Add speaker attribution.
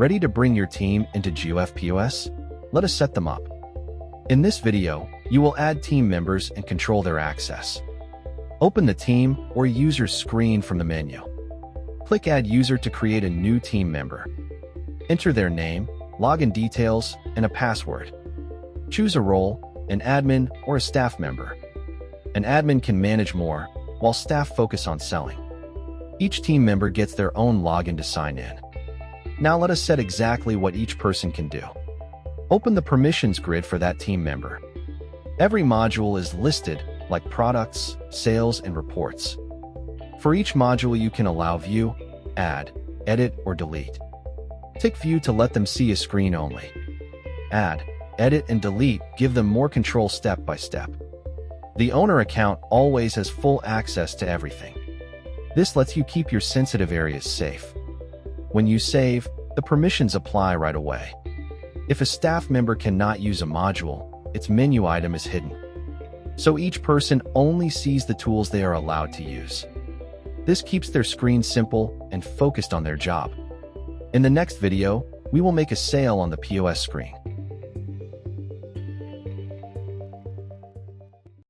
Speaker 1: Ready to bring your team into GOF POS? Let us set them up. In this video, you will add team members and control their access. Open the team or user screen from the menu. Click Add User to create a new team member. Enter their name, login details, and a password. Choose a role, an admin or a staff member. An admin can manage more, while staff focus on selling. Each team member gets their own login to sign in. Now let us set exactly what each person can do. Open the permissions grid for that team member. Every module is listed, like products, sales, and reports. For each module you can allow view, add, edit, or delete. Tick view to let them see a screen only. Add, edit, and delete give them more control step by step. The owner account always has full access to everything. This lets you keep your sensitive areas safe. When you save, the permissions apply right away. If a staff member cannot use a module, its menu item is hidden. So each person only sees the tools they are allowed to use. This keeps their screen simple and focused on their job. In the next video, we will make a sale on the POS screen.